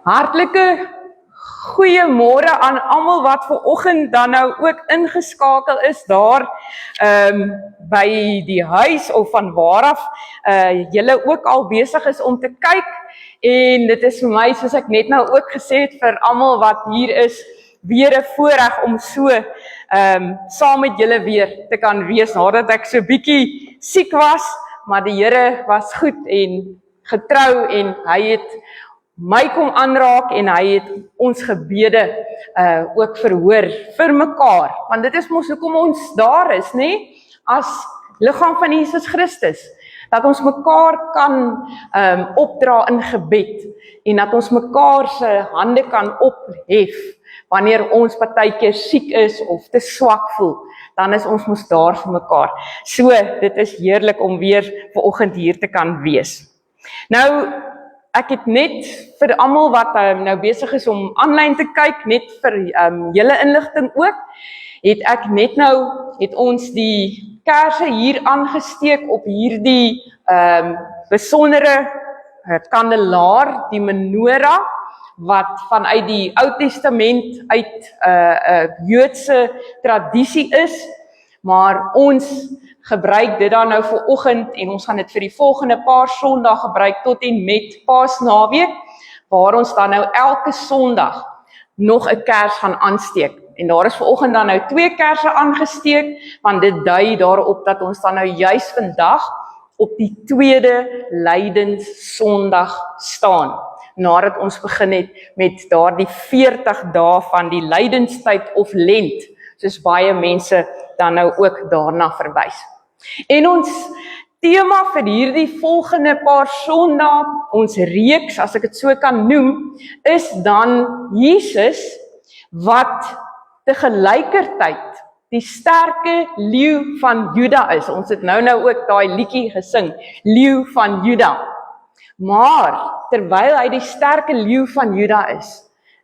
Hartlike goeiemôre aan almal wat vanoggend dan nou ook ingeskakel is daar by die huis of van waar af julle ook al besig is om te kyk. En dit is vir my, soos ek net nou ook gesê het, vir almal wat hier is, weer 'n voorreg om so saam met julle weer te kan wees, nadat ek so bietjie siek was, maar die Here was goed en getrou en hy het my kom aanraak en hy het ons gebede ook verhoor vir mekaar, want dit is mos hoekom ons daar is, nê? As liggaam van Jesus Christus, dat ons mekaar kan opdra in gebed en dat ons mekaar se hande kan ophef wanneer ons partykeer siek is of te swak voel, dan is ons mos daar vir mekaar. So, dit is heerlik om weer vanoggend hier te kan wees. Nou, ek het net vir almal wat nou besig is om aanlyn te kyk, net vir julle inligting ook, het ons die kerse hier aangesteek op hierdie besondere kandelaar, die menorah, wat vanuit die Ou Testament uit Joodse tradisie is, maar ons gebruik dit dan nou vir oggend en ons gaan dit vir die volgende paar Sondag gebruik tot en met Paasnaweek, waar ons dan nou elke Sondag nog 'n kers gaan aansteek. En daar is vanoggend dan nou 2 kerse aangesteek, want dit dui daarop dat ons dan nou juis vandag op die 2de Lydenssondag staan, nadat ons begin het met daardie 40 dae van die lydenstyd of lent, soos baie mense dan nou ook daarna verwys. En ons tema vir hierdie volgende paar Sondae, ons reeks, as ek dit so kan noem, is dan Jesus wat tegelykertyd die sterke leeu van Juda is. Ons het nou ook daai liedjie gesing, Leeu van Juda. Maar terwyl hy die sterke leeu van Juda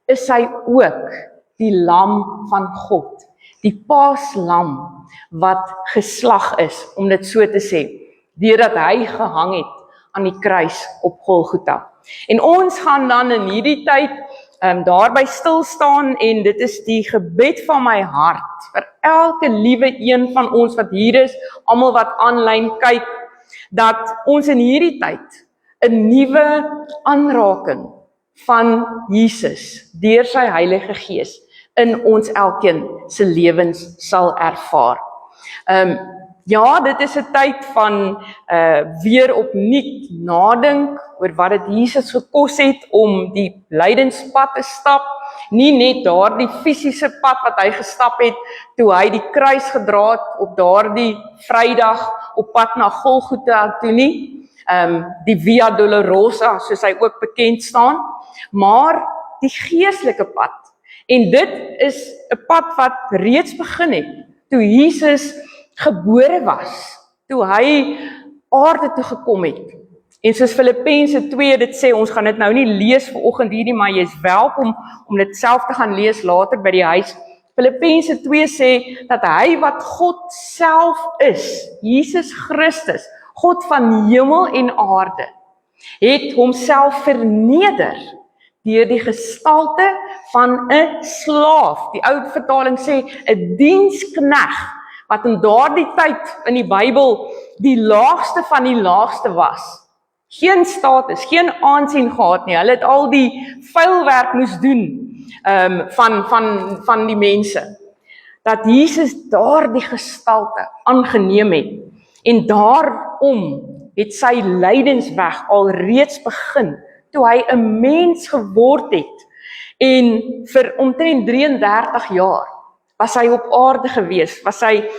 is hy ook die lam van God, die paaslam wat geslag is, om dit so te sê, deurdat hy gehang het aan die kruis op Golgotha. En ons gaan dan in hierdie tyd daarby stil staan, en dit is die gebed van my hart vir elke liewe een van ons wat hier is, almal wat aanlyn kyk, dat ons in hierdie tyd 'n nuwe aanraking van Jesus deur sy Heilige Gees in ons elkeen se lewens sal ervaar. Ja, dit is 'n tyd van weer opnuut nadink oor wat dit Jesus gekos het om die lydenspad te stap, nie net daardie fisiese pad wat hy gestap het toe hy die kruis gedra het op daardie Vrydag op pad na Golgotha toe nie, die Via Dolorosa soos hy ook bekend staan, maar die geestelike pad. En dit is 'n pad wat reeds begin het toe Jesus gebore was, toe hy aarde toe gekom het. En soos Filippense 2 dit sê, ons gaan dit nou nie lees vanoggend hierdie, maar jy is welkom om dit self te gaan lees later by die huis. Filippense 2 sê dat hy wat God self is, Jesus Christus, God van hemel en aarde, het homself verneder deur die gestalte van 'n slaaf. Die ou vertaling sê 'n diensknegt, wat in daardie tyd in die Bybel die laagste van die laagste was. Geen status, geen aansien gehad nie. Hulle het al die vuilwerk moes doen van die mense. Dat Jesus daardie gestalte aangeneem het. En daarom het sy lydensweg al reeds begin, toe hy 'n mens geword het. En vir omtrent 33 jaar was hy op aarde gewees, was hy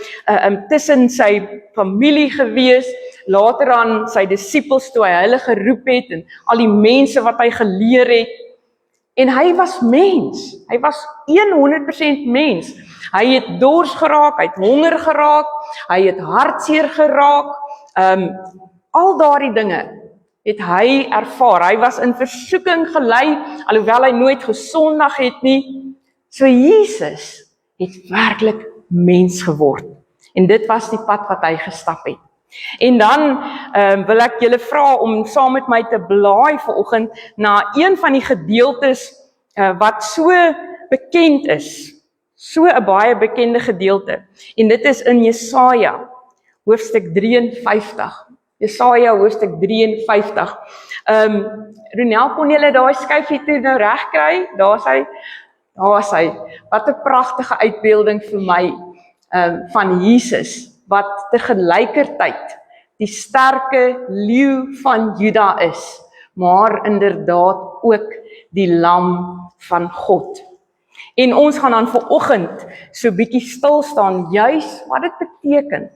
tussen sy familie gewees, later aan sy disippels toe hy hulle geroep het, en al die mense wat hy geleer het, en hy was mens, hy was 100% mens, hy het dors geraak, hy het honger geraak, hy het hartseer geraak, al daardie dinge het hy ervaar, hy was in versoeking gelei, alhoewel hy nooit gesondig het nie, so Jesus het werklik mens geword. En dit was die pad wat hy gestap het. En dan wil ek julle vra om saam met my te blaai vanoggend na een van die gedeeltes wat so bekend is. So 'n baie bekende gedeelte. En dit is in Jesaja, hoofstuk 53. Jesaja, hoofstuk 53. Ronel, kon julle daai skyfie toe nou reg kry? Daar is hy. Wat 'n pragtige uitbeelding vir my van Jesus, wat tegelykertyd die sterke leeu van Juda is, maar inderdaad ook die lam van God. En ons gaan dan vanoggend so bietjie stil staan, juis wat dit beteken,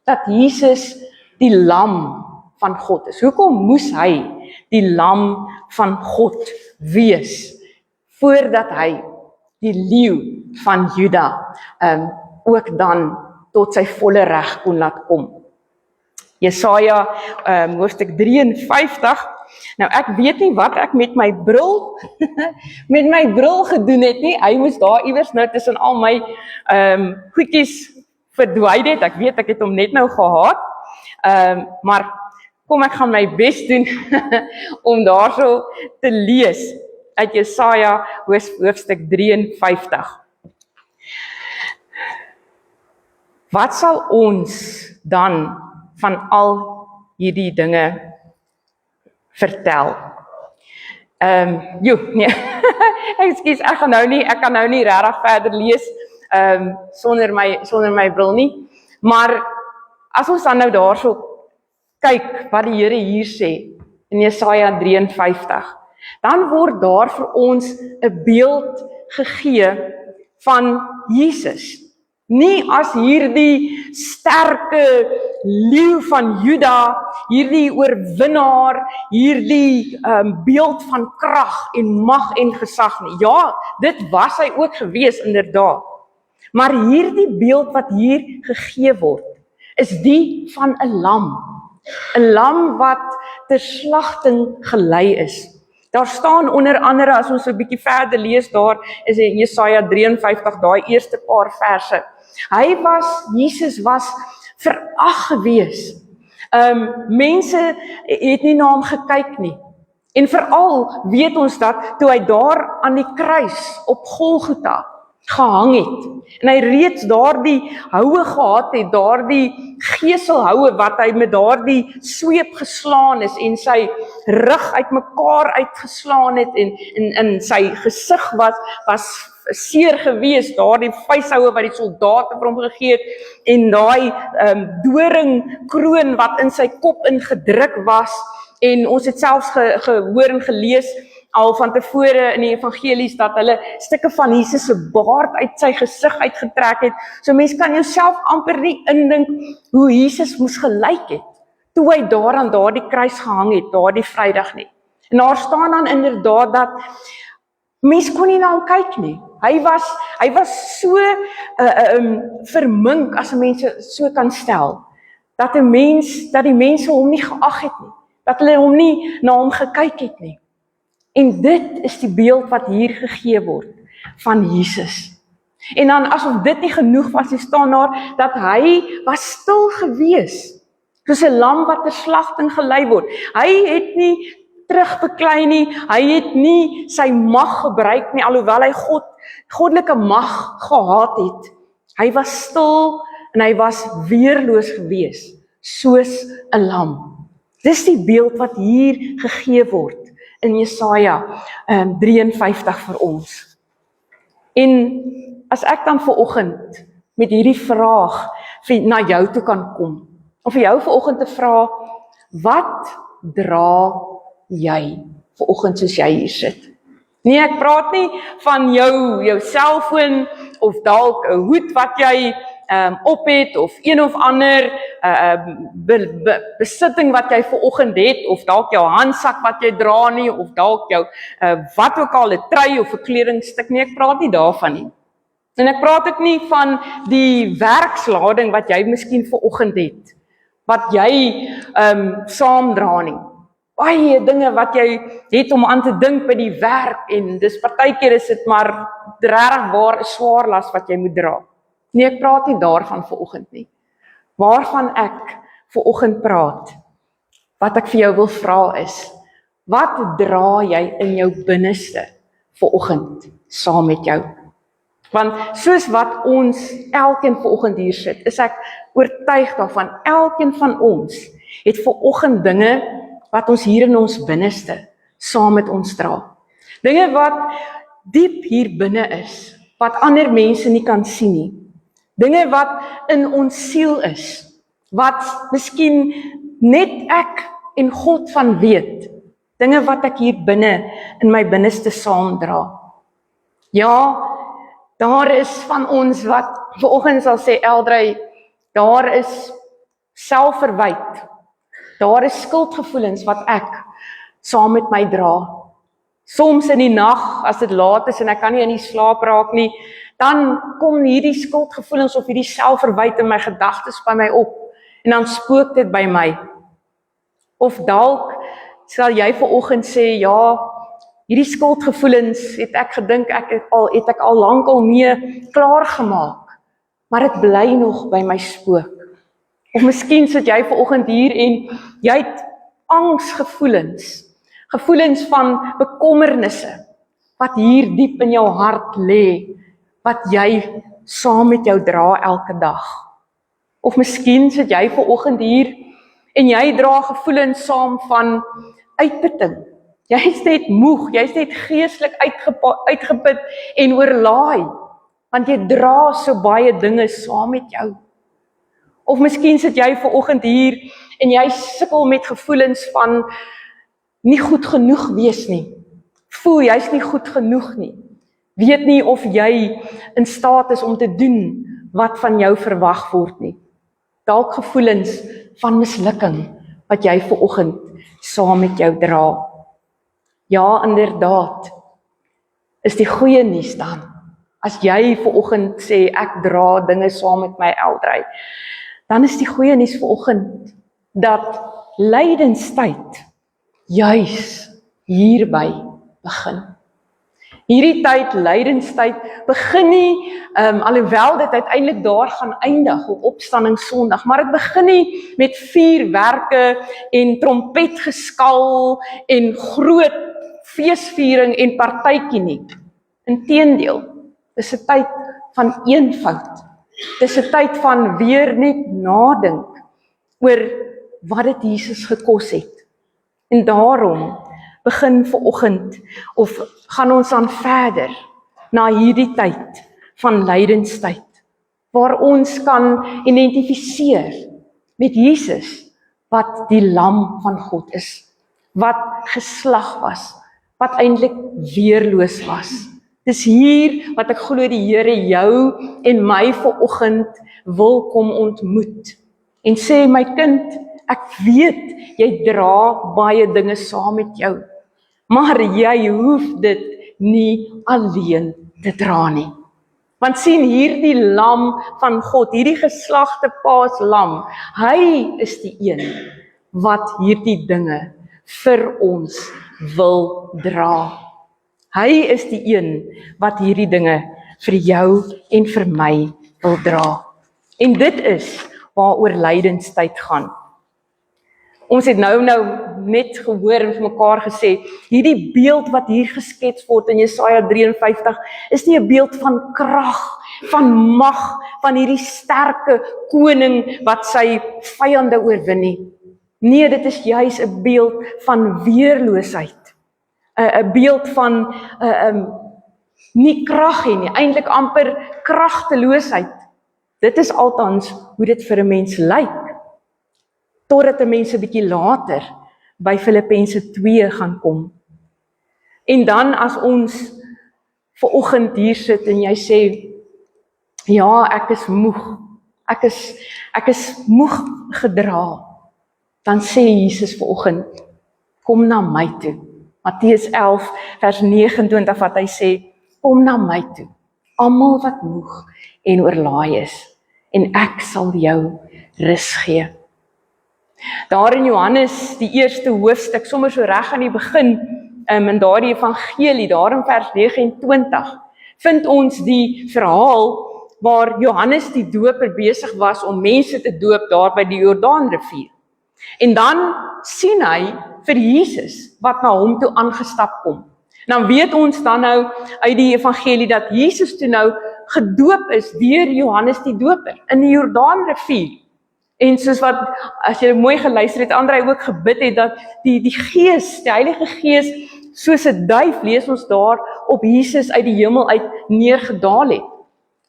dat Jesus die lam van God is. Hoekom moes hy die lam van God wees, voordat hy die leeu van Juda ook dan tot sy volle reg kon laat kom. Jesaja hoofstuk 53. Nou ek weet nie wat ek met my bril gedoen het nie. Hy moes daar iewers nou tussen al my goedjies verdwyn het. Ek weet ek het hom net nou gehad. Maar kom ek gaan my bes doen om daarso te lees uit Jesaja hoofstuk 53. Wat sal ons dan van al hierdie dinge vertel? Nee, ekskuus, ek kan nou nie regtig verder lees sonder my bril nie. Maar as ons dan nou daarso kyk wat die Here hier sê in Jesaja 53, dan word daar vir ons 'n beeld gegee van Jesus. Nie as hierdie sterke leeu van Juda, hierdie oorwinnaar, hierdie beeld van krag en mag en gesag nie. Ja, dit was hy ook gewees inderdaad. Maar hierdie beeld wat hier gegee word, is die van 'n lam. 'n lam wat ter slagting gelei is. Daar staan onder andere, as ons 'n bietjie verder lees, daar is in Jesaja 53, daai eerste paar verse. Jesus was verag gewees. Mense het nie na hom gekyk nie. En veral weet ons dat toe hy daar aan die kruis op Golgotha gehang het, en hy reeds daardie houe gehad het, daardie geselhoue wat hy met daardie sweep geslaan is en sy rug uitmekaar uitgeslaan het en sy gesig was seer gewees, daardie vuishoue wat die soldate vir hom gegee het en daai doringkroon wat in sy kop ingedruk was, en ons het selfs gehoor en gelees al van tevore in die evangelies dat hulle stukke van Jesus se baard uit sy gesig uitgetrek het. So mens kan jouself amper nie indink hoe Jesus moes gelyk het toe hy daar aan daardie kruis gehang het, daardie Vrydag nie. En daar staan dan inderdaad dat mens kon nie na hom kyk nie. Hy was so vermink, as 'n mens so kan stel, dat die mense hom nie geag het nie, dat hulle hom nie na hom gekyk het nie. En dit is die beeld wat hier gegee word van Jesus. En dan asof dit nie genoeg was, staan daar dat hy was stil gewees, soos 'n lam wat ter slagting gelei word. Hy het nie terugbeklei nie, hy het nie sy mag gebruik nie, alhoewel hy goddelike mag gehad het. Hy was stil en hy was weerloos gewees, soos 'n lam. Dis die beeld wat hier gegee word in Jesaja 53 vir ons. En as ek dan vanoggend met hierdie vraag na jou toe kan kom, of vir jou vanoggend te vra, wat dra jy vanoggend soos jy hier sit? Nee, ek praat nie van jou selfoon of dalk 'n hoed wat jy op het, of een of ander besitting wat jy vanoggend het, of dalk jou handsak wat jy dra nie, of dalk jou wat ook al, 'n trui of 'n kledingstuk nie. Ek praat nie daarvan nie. En ek praat ook nie van die werkslading wat jy miskien vanoggend het, wat jy saamdra nie. Baie dinge wat jy het om aan te dink by die werk, en dis partykeer is dit maar regtig waar 'n swaar las wat jy moet dra. Nee, ek praat nie daarvan vanoggend nie. Waarvan ek vanoggend praat, wat ek vir jou wil vra is, wat dra jy in jou binneste vanoggend saam met jou? Want soos wat ons elkeen vanoggend hier sit, is ek oortuig daarvan, elkeen van ons het vanoggend dinge wat ons hier in ons binneste saam met ons dra. Dinge wat diep hier binne is, wat ander mense nie kan sien nie. Dinge wat in ons siel is, wat miskien net ek en God van weet. Dinge wat ek hier binne in my binneste saamdra. Ja, daar is van ons wat vanoggend sal sê, Eldrey, daar is selfverwyte. Daar is skuldgevoelens wat ek saam met my dra. Soms in die nag, as dit laat is en ek kan nie in die slaap raak nie, dan kom hierdie skuldgevoelens of hierdie selfverwyte in my gedagtes by my op. En dan spook dit by my. Of dalk sal jy vanoggend sê, ja, hierdie skuldgevoelens het ek gedink het ek al lankal mee klaar gemaak, maar dit bly nog by my spook. Of miskien sit jy vanoggend hier en jy het angsgevoelens, gevoelens van bekommernisse, wat hier diep in jou hart lê, wat jy saam met jou dra elke dag. Of miskien sit jy vanoggend hier en jy dra gevoelens saam van uitputting. Jy is net moeg, jy is net geestelik uitgeput en oorlaai, want jy dra so baie dinge saam met jou. Of miskien sit jy vanoggend hier en jy sukkel met gevoelens van nie goed genoeg wees nie. Voel jy's nie goed genoeg nie. Weet nie of jy in staat is om te doen wat van jou verwag word nie. Dalk gevoelens van mislukking wat jy vanoggend saam met jou dra. Ja, inderdaad, is die goeie nuus dan, as jy vanoggend sê, ek dra dinge saam met my Eldrey, dan is die goeie nuus vanoggend, dat lydenstyd juis hierby begin. Hierdie tyd, lydenstyd, begin nie, alhoewel dit uiteindelik daar gaan eindig op Opstanding Sondag, maar dit begin nie met vuurwerke en trompetgeskal en groot feesviering en partytjie nie. Inteendeel, dis 'n tyd van eenvoud. Dis 'n tyd van weer net nadink oor wat dit Jesus gekos het. En daarom begin vanoggend, of gaan ons dan verder na hierdie tyd van lydenstyd, waar ons kan identifiseer met Jesus, wat die lam van God is, wat geslag was, wat eintlik weerloos was. Dis hier wat ek glo die Here jou en my vanoggend wil kom ontmoet. En sê, my kind, ek weet, jy dra baie dinge saam met jou, maar jy hoef dit nie alleen te dra nie. Want sien, hierdie lam van God, hierdie geslagte paaslam, hy is die een wat hierdie dinge vir ons wil dra. Hy is die een wat hierdie dinge vir jou en vir my wil dra. En dit is waaroor lydenstyd gaan. Ons het nou net gehoor en vir mekaar gesê, hierdie beeld wat hier geskets word in Jesaja 53, is nie 'n beeld van krag, van mag, van hierdie sterke koning wat sy vyande oorwin nie. Nee, dit is juis 'n beeld van weerloosheid. 'n beeld van nie krag nie, eintlik amper kragteloosheid. Dit is altans hoe dit vir 'n mens lyk, totdat 'n mens 'n bietjie later by Filippense 2 gaan kom. En dan as ons vanoggend hier sit en jy sê, ja, ek is moeg, ek is moeg gedra, dan sê Jesus vanoggend, kom na my toe. Matteus 11 vers 29 wat hy sê, kom na my toe, almal wat moeg en oorlaai is, en ek sal jou rus gee. Daar in Johannes, die eerste hoofstuk, sommer so reg aan die begin, in daardie evangelie, daar in vers 29, vind ons die verhaal waar Johannes die Doper besig was om mense te doop daar by die Jordaanrivier. En dan sien hy vir Jesus wat na hom toe aangestap kom. En dan weet ons dan nou uit die evangelie dat Jesus toe nou gedoop is deur Johannes die Doper in die Jordaanrivier. En soos wat, as jy mooi geluister het, Andrei ook gebid het, dat die Gees, die Heilige Gees, soos 'n duif, lees ons daar, op Jesus uit die hemel uit neergedaal het.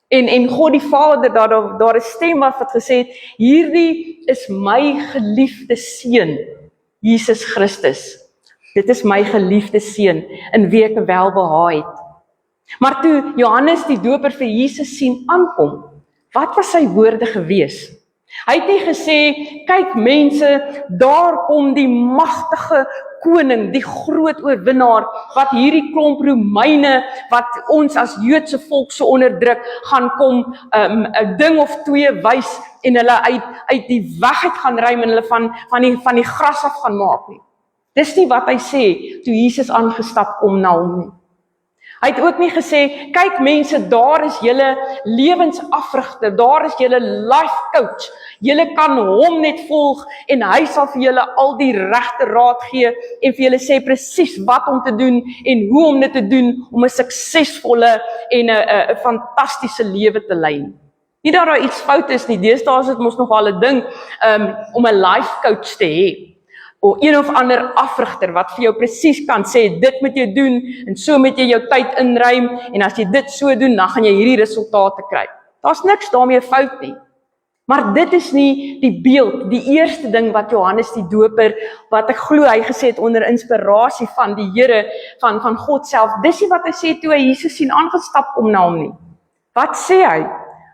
En God die Vader, daar 'n stem wat gesê het, hierdie is my geliefde seun, Jesus Christus. Dit is my geliefde seun, in wie ek welbehae het. Maar toe Johannes die Doper vir Jesus sien aankom, wat was sy woorde gewees? Hy het nie gesê, kyk mense, daar kom die magtige koning, die groot oorwinnaar, wat hierdie klomp Romeine, wat ons as Joodse volk so onderdruk, gaan kom 'n ding of twee wys, en hulle uit die weg uit gaan ruim, en hulle van die gras af gaan maak nie. Dis nie wat hy sê, toe Jesus aangestap kom na hom nie. Hy het ook nie gesê, kyk mense, daar is julle lewensafrigter, daar is julle life coach, julle kan hom net volg, en hy sal vir julle al die regte raad gee, en vir julle sê presies wat om te doen, en hoe om dit te doen, om 'n suksesvolle en 'n fantastiese lewe te lei. Nie dat daar iets fout is nie, deesdae is dit mos nogal 'n ding, om 'n life coach te hê, of een of ander afrigter wat vir jou presies kan sê, dit moet jy doen, en so moet jy jou tyd inruim, en as jy dit so doen, dan gaan jy hierdie resultate kry. Daar's niks daarmee fout nie. Maar dit is nie die beeld, die eerste ding wat Johannes die Doper, wat ek glo hy gesê het onder inspirasie van die Here, van God self, dis nie wat hy sê toe hy Jesus sien aangestap kom na hom nie. Wat sê hy?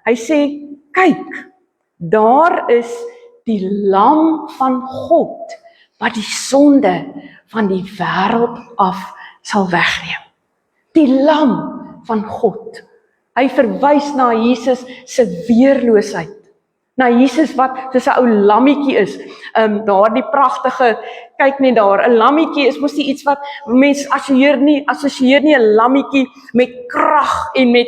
Hy sê, kyk, daar is die lam van God, wat die sonde van die wêreld af sal wegneem. Die lam van God. Hy verwys na Jesus se weerloosheid. Na Jesus wat soos 'n ou lammetjie is. Daardie pragtige, kyk net daar, 'n lammetjie is mos nie iets wat mense assosieer nie 'n lammetjie met krag en met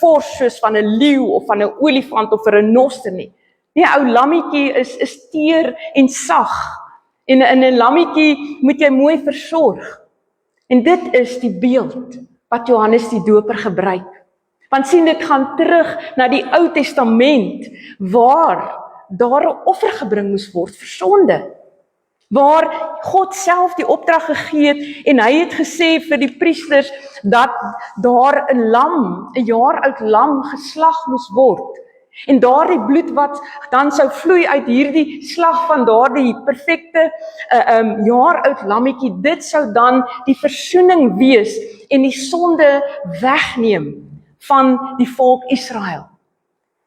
fors soos van 'n leeu of van 'n olifant of 'n renoster nie. Nee, 'n ou lammetjie is teer en sag. En 'n lammetjie moet jy mooi versorg. En dit is die beeld wat Johannes die Doper gebruik. Want sien, dit gaan terug na die Ou Testament, waar daar 'n offer gebring moes word vir sonde. Waar God self die opdrag gegee het, en hy het gesê vir die priesters, dat daar 'n jaar oud lam geslag moes word. En daardie bloed wat dan sou vloei uit hierdie slag van daardie perfekte jaar oud lammetjie, dit sou dan die versoening wees en die sonde wegneem van die volk Israel.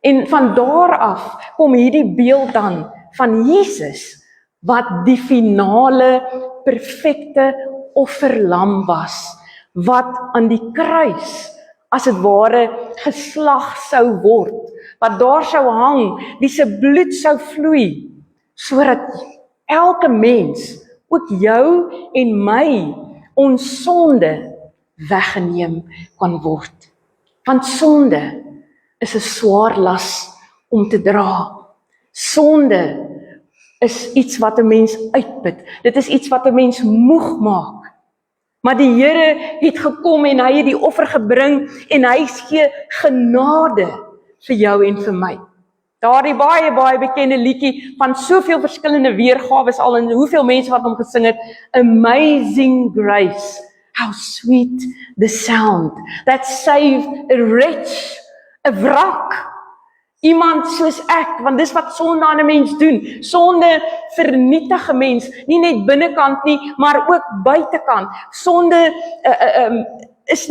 En van daar af kom hierdie beeld dan van Jesus, wat die finale perfekte offerlam was, wat aan die kruis as dit ware geslag sou word, wat daar sou hang, wie se bloed sou vloei, sodat elke mens, ook jou en my, ons sonde weggeneem kan word. Want sonde is 'n swaar las om te dra. Sonde is iets wat 'n mens uitput. Dit is iets wat 'n mens moeg maak. Maar die Here het gekom en hy het die offer gebring en hy gee genade vir jou en vir my. Daardie baie bekende liedjie van soveel verskillende weergawe al, en hoeveel mense wat hom gesing het, Amazing Grace, how sweet the sound that saved a wretch, 'n wrak, iemand soos ek, want dis wat sonde aan 'n mens doen. Sonde vernietig 'n mens, nie net binnekant nie, maar ook buitekant. Sonde is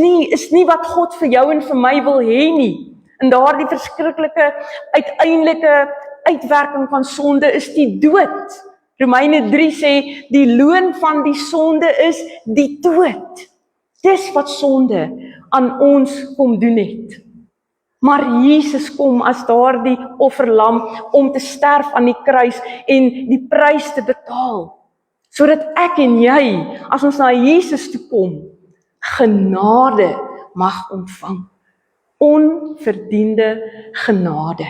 nie wat God vir jou en vir my wil hê nie. En daardie verskriklike uiteindelike uitwerking van sonde is die dood. Romeine 3 sê, die loon van die sonde is die dood. Dis wat sonde aan ons kom doen het. Maar Jesus kom as daardie offerlam om te sterf aan die kruis en die prys te betaal, sodat ek en jy, as ons na Jesus toe kom, genade mag ontvang. onverdiende genade.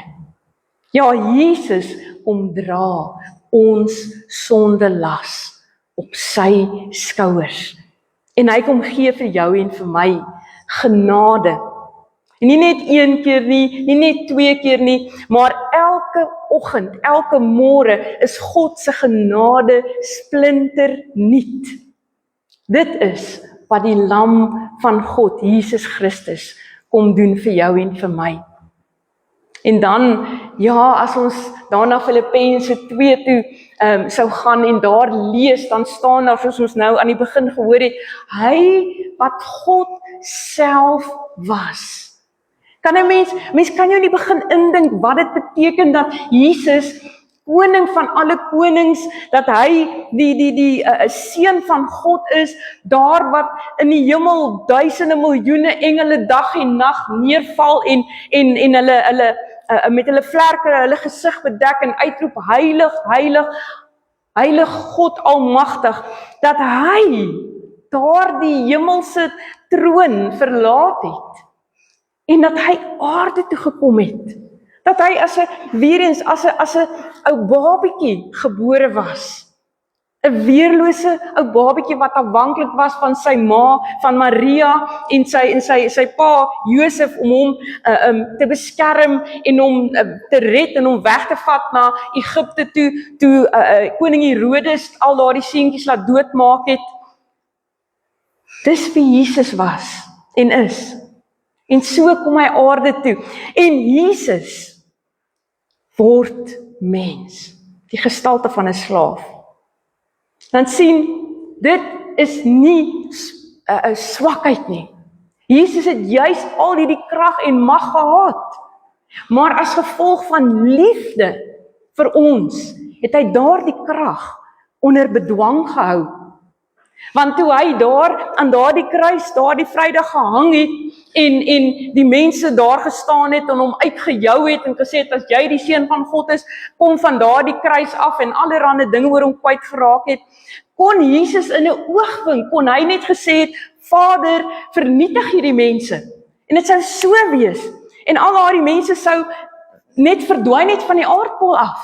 Ja, Jesus kom dra ons sondelas op sy skouers. En hy kom gee vir jou en vir my genade. En nie net een keer nie, nie net 2 keer nie, maar elke oggend, elke môre is God se genade splinter nuut. Dit is wat die lam van God, Jesus Christus, kom doen vir jou en vir my. En dan, ja, as ons daarna Filippense 2 toe sou gaan en daar lees, dan staan daar, soos ons nou aan die begin gehoor het, hy wat God self was. Kan 'n mens kan jou nie begin indink wat dit beteken dat Jesus, koning van alle konings, dat hy die seun van God is, daar wat in die hemel duisende miljoene engele dag en nag neerval en hulle met hulle vlerke hulle gesig bedek en uitroep, heilig, heilig, heilig God almagtig, dat hy daardie hemelse troon verlaat het en dat hy aarde toe gekom het, dat hy as 'n ou babietjie gebore was, 'n weerlose ou babietjie wat afhanklik was van sy ma, van Maria en sy pa Josef om hom te beskerm en hom te red en hom weg te vat na Egipte toe koning Herodes al daardie seentjies laat doodmaak het. Dis wie Jesus was en is. En so kom hy aarde toe. En Jesus word mens, die gestalte van 'n slaaf. Dan sien, dit is nie 'n swakheid nie. Jesus het juis al hierdie krag en mag gehad. Maar as gevolg van liefde vir ons, het hy daardie krag onder bedwang gehou. Want toe hy daar aan daardie kruis, daardie Vrydag gehang het en die mense daar gestaan het en hom uitgejou het en gesê het, as jy die seun van God is, kom van daardie kruis af en allerlei dinge oor hom kwyt geraak het, kon Jesus in 'n oogwink, kon hy net gesê het, Vader, vernietig hierdie mense. En dit sou so wees. En al daardie mense sou net verdwyn het van die aardbol af.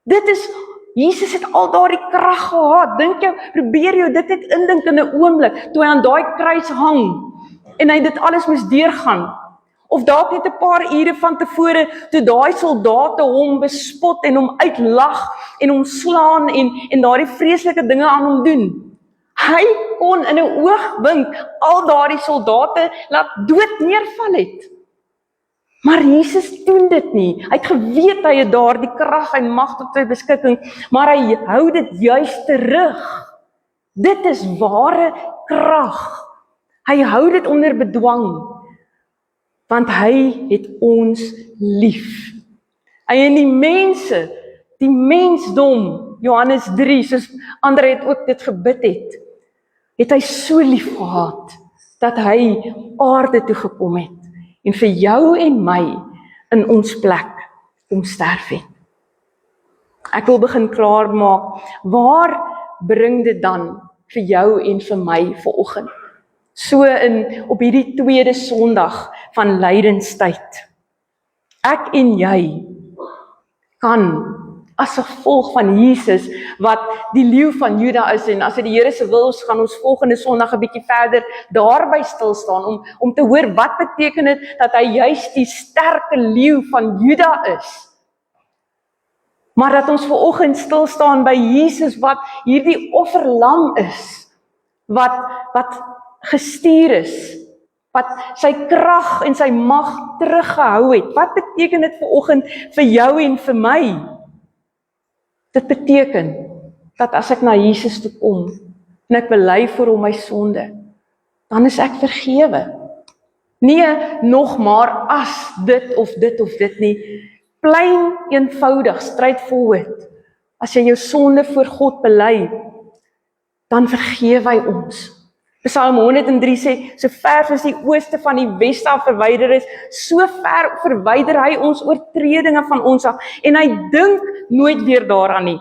Dit is, Jesus het al daardie krag gehad. Dink jou, probeer jou dit net indink in 'n oomblik, toe hy aan daai kruis hang, en hy dit alles moes deurgaan. Of dalk net 'n paar ure van tevore, toe daai soldate hom bespot en hom uitlag, en hom slaan, en daardie vreeslike dinge aan hom doen. Hy kon in 'n oogwink al daardie soldate laat dood neerval het. Maar Jesus doen dit nie. Hy het geweet hy het daardie krag en mag tot sy beskikking, maar hy hou dit juis terug. Dit is ware krag. Hy hou dit onder bedwang, want hy het ons lief. Hy en die mense, die mensdom, Johannes 3, soos ander het ook dit gebid het hy so lief gehad, dat hy aarde toe gekom het, en vir jou en my in ons plek kom sterf het. Ek wil begin klaar maak, waar bring dit dan vir jou en vir my vanoggend? So op hierdie tweede Sondag van lydenstyd. Ek en jy kan as gevolg van Jesus, wat die leeu van Juda is, en as dit die Here se wil is, gaan ons volgende Sondag 'n bietjie verder daarby stil staan, om te hoor wat beteken dit dat hy juis die sterke leeu van Juda is. Maar dat ons vanoggend stil staan by Jesus, wat hierdie offerlam is, wat gestuur is, wat sy krag en sy mag teruggehou het. Wat beteken dit vanoggend vir jou en vir my? Dit beteken dat as ek na Jesus toe kom en ek bely vir hom my sonde, dan is ek vergewe. Nie nog maar as dit of dit nie. Plain, eenvoudig, straightforward. As jy jou sonde voor God bely, dan vergewe hy ons. Psalm 103 sê, so ver as die ooste van die weste af verwyder is, so ver verwyder hy ons oortredinge van ons af, en hy dink nooit weer daaraan nie.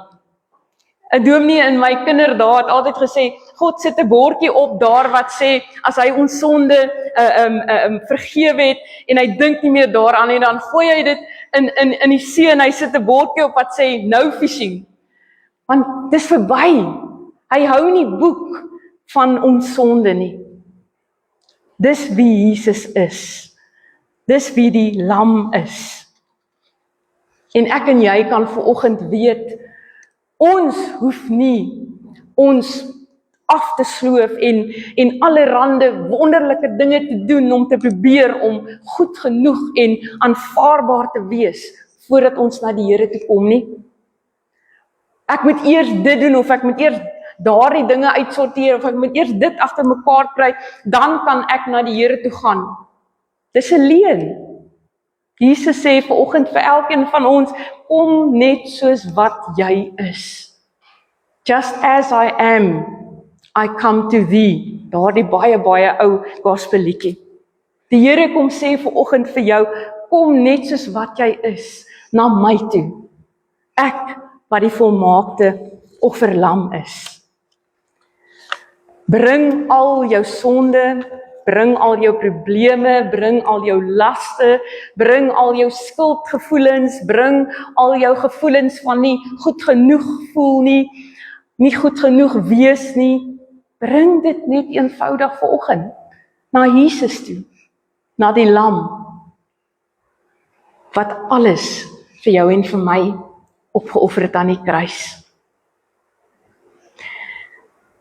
'n dominee in my kinderdae het altyd gesê, God sit 'n bordjie op daar wat sê, as hy ons sonde vergewe het, en hy dink nie meer daaraan nie, dan gooi hy dit in die see, en hy sit 'n bordjie op wat sê, no fishing. Want dis verby. Hy hou nie boek van ons sonde nie. Dis wie Jesus is. Dis wie die lam is. En ek en jy kan vanoggend weet, ons hoef nie ons af te sloof en allerhande wonderlike dinge te doen om te probeer om goed genoeg en aanvaarbaar te wees voordat ons na die Here toe kom nie. Ek moet eers dit doen, of ek moet eers daardie dinge uitsorteer, of ek moet eers dit agter mekaar kry, dan kan ek na die Here toe gaan. Dis 'n leuen. Jesus sê vanoggend vir elkeen van ons, kom net soos wat jy is. Just as I am, I come to thee. Daardie baie ou gospelliedjie. Die Here kom sê vanoggend vir jou, kom net soos wat jy is, na my toe. Ek wat die volmaakte offerlam is. Bring al jou sonde, bring al jou probleme, bring al jou laste, bring al jou skuldgevoelens, bring al jou gevoelens van nie goed genoeg voel nie goed genoeg wees nie. Bring dit net eenvoudig vanoggend na Jesus toe, na die lam, wat alles vir jou en vir my opgeoffer het aan die kruis.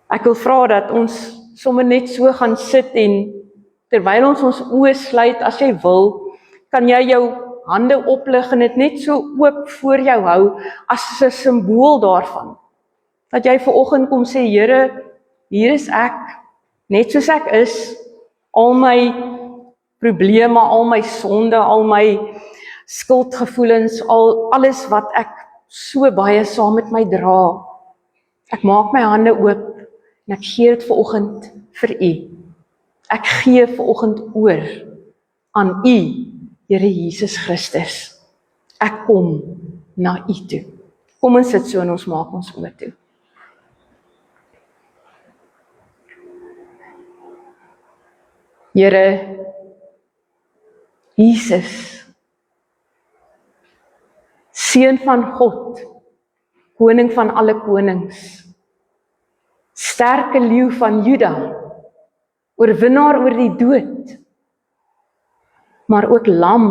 Ek wil vra dat ons sommer net so gaan sit, en terwyl ons oë sluit, as jy wil, kan jy jou hande oplig en dit net so oop voor jou hou, as 'n simbool daarvan. Dat jy vanoggend kom sê, Here, hier is ek, net soos ek is, al my probleme, al my sonde, al my skuldgevoelens, alles wat ek so baie saam met my dra. Ek maak my hande oop, en ek gee dit vanoggend vir U. Ek gee vanoggend oor aan U, Here Jesus Christus. Ek kom na U toe. Kom ons sit so en ons maak ons oë toe. Here Jesus, Seun van God, Koning van alle konings, sterke leeu van Juda, oorwinnaar oor die dood, maar ook lam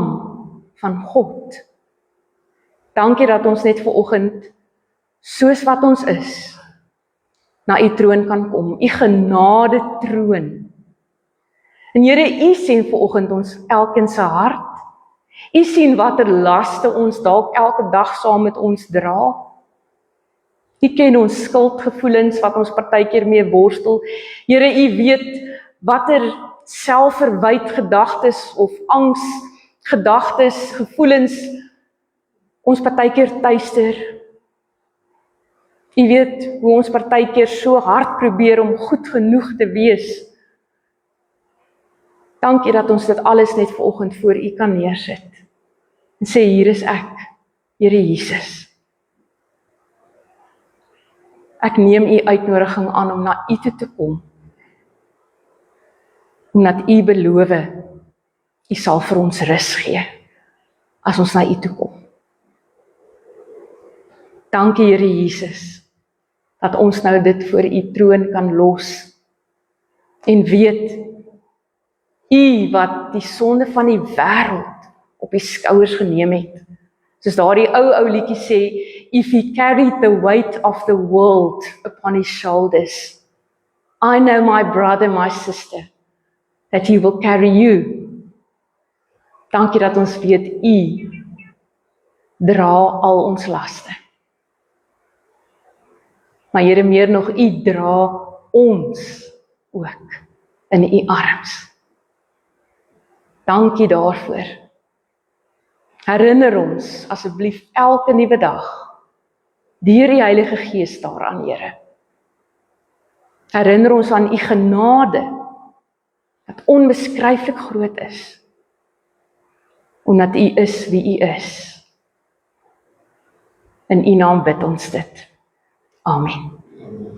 van God. Dankie dat ons net vanoggend, soos wat ons is, na U troon kan kom, U genade troon. En Here, U sien vanoggend ons elkeen se hart. U sien watter laste ons dalk elke dag saam met ons dra. U ken ons skuldgevoelens wat ons partykeer mee worstel. Here, U weet watter selfverwyd gedagtes of angs gedagtes, gevoelens ons partykeer tuister. U weet hoe ons partykeer so hard probeer om goed genoeg te wees. Dankie dat ons dit alles net vanoggend voor U kan neersit. En sê, hier is ek, Here Jesus. Ek neem U uitnodiging aan om na U toe te kom. Omdat U beloof, U sal vir ons rus gee, as ons na U toe kom. Dankie Here Jesus, dat ons nou dit voor U troon kan los, en weet, U wat die sonde van die wêreld op die skouers geneem het. Soos daardie ou liedjie sê, if He carried the weight of the world upon His shoulders, I know my brother, my sister, that He will carry you. Dankie dat ons weet, U dra al ons laste. Maar Here, meer nog, U dra ons ook in U arms. Dankie daarvoor. Herinner ons asseblief elke nuwe dag deur die Heilige Gees daaraan, Here. Herinner ons aan U genade wat onbeskryflik groot is, omdat U is wie U is. In U naam bid ons dit. Amen.